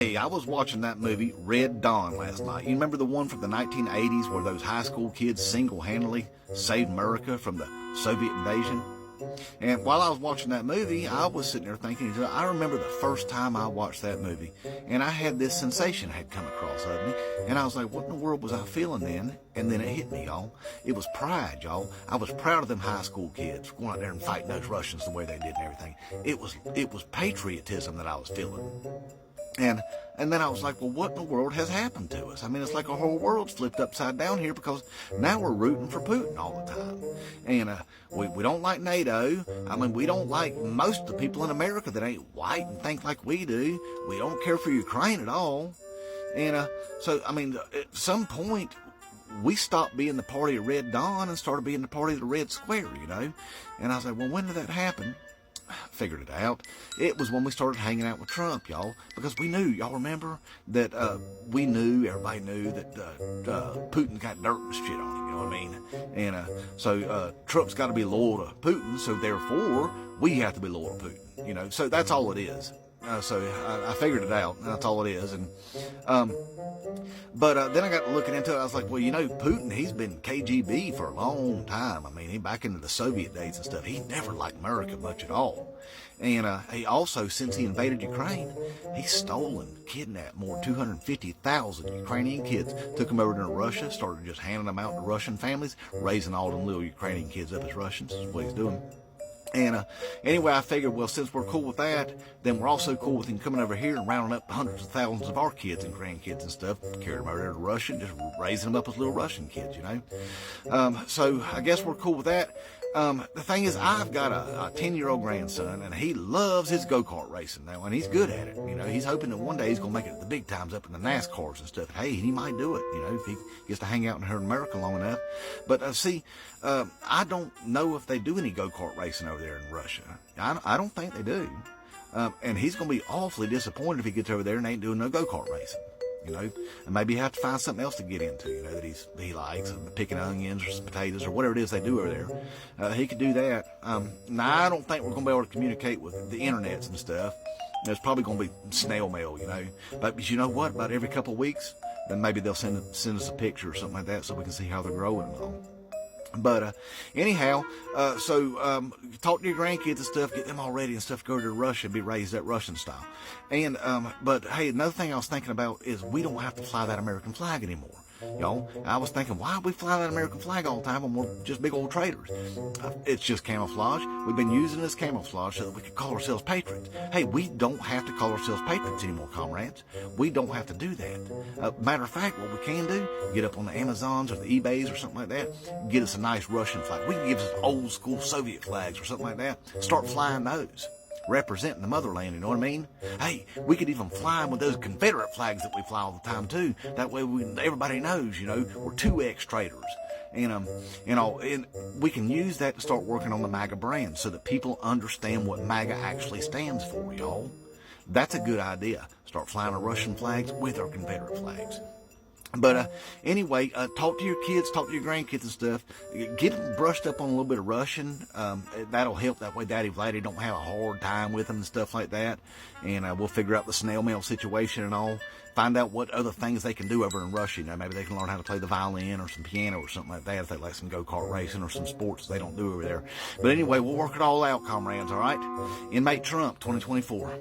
Hey, I was watching that movie Red Dawn last night. You remember the one from the 1980s where those high school kids single-handedly saved America from the Soviet invasion? And while I was watching that movie, I was sitting there thinking, I remember the first time I watched that movie, and I had this sensation had come across of me, and I was like, what in the world was I feeling then? And then it hit me, y'all. It was pride, y'all. I was proud of them high school kids going out there and fighting those Russians the way they did and everything. It was patriotism that I was feeling. And then I was like, well, what in the world has happened to us? I mean, it's like our whole world's flipped upside down here because now we're rooting for Putin all the time. And we don't like NATO. I mean, we don't like most of the people in America that ain't white and think like we do. We don't care for Ukraine at all. And so, I mean, at some point, we stopped being the party of Red Dawn and started being the party of the Red Square, you know? And I was like, well, when did that happen? Figured it out. It was when we started hanging out with Trump, y'all, because we knew, y'all remember, that everybody knew that Putin got dirt and shit on him, you know what I mean? And so Trump's got to be loyal to Putin, so therefore we have to be loyal to Putin, you know? So that's all it is. So I figured it out. That's all it is. And but then I got to looking into it. I was like, well, you know, Putin, he's been KGB for a long time. I mean, he back into the Soviet days and stuff. He never liked America much at all. And he also, since he invaded Ukraine, he's stolen, kidnapped more than 250,000 Ukrainian kids, took them over to Russia, started just handing them out to Russian families, raising all them little Ukrainian kids up as Russians. That's what he's doing. And anyway, I figured, well, since we're cool with that, then we're also cool with him coming over here and rounding up hundreds of thousands of our kids and grandkids and stuff, carrying them over there to Russia, and just raising them up as little Russian kids, you know. So I guess we're cool with that. The thing is, I've got a 10-year-old grandson, and he loves his go-kart racing now, and he's good at it. You know, he's hoping that one day he's going to make it at the big times up in the NASCARs and stuff. Hey, he might do it, you know, if he gets to hang out in here in America long enough. But see, I don't know if they do any go-kart racing over there in Russia. I don't think they do. And he's going to be awfully disappointed if he gets over there and ain't doing no go-kart racing. You know, and maybe have to find something else to get into, you know, that he likes, picking onions or some potatoes or whatever it is they do over there. He could do that. Now, I don't think we're going to be able to communicate with the internets and stuff. It's probably going to be snail mail, you know. But you know what? About every couple of weeks, then maybe they'll send us a picture or something like that so we can see how they're growing and all. But anyhow, so talk to your grandkids and stuff, get them all ready and stuff, go to Russia and be raised that Russian style. And but hey, another thing I was thinking about is we don't have to fly that American flag anymore. Y'all, I was thinking, why do we fly that American flag all the time when we're just big old traitors? It's just camouflage. We've been using this camouflage so that we can call ourselves patriots. Hey, we don't have to call ourselves patriots anymore, comrades. We don't have to do that. Matter of fact, what we can do, get up on the Amazons or the eBays or something like that, get us a nice Russian flag. We can give us old school Soviet flags or something like that. Start flying those. Representing the motherland, you know what I mean? Hey, we could even fly with those Confederate flags that we fly all the time too. That way everybody knows, you know, we're 2X traitors. And you know, and we can use that to start working on the MAGA brand so that people understand what MAGA actually stands for, y'all. That's a good idea. Start flying our Russian flags with our Confederate flags. But anyway, talk to your kids, talk to your grandkids and stuff. Get them brushed up on a little bit of Russian. That'll help. That way Daddy Vladdy don't have a hard time with them and stuff like that. And we'll figure out the snail mail situation and all. Find out what other things they can do over in Russia. You know, maybe they can learn how to play the violin or some piano or something like that if they like some go-kart racing or some sports they don't do over there. But anyway, we'll work it all out, comrades, all right? Inmate Trump 2024.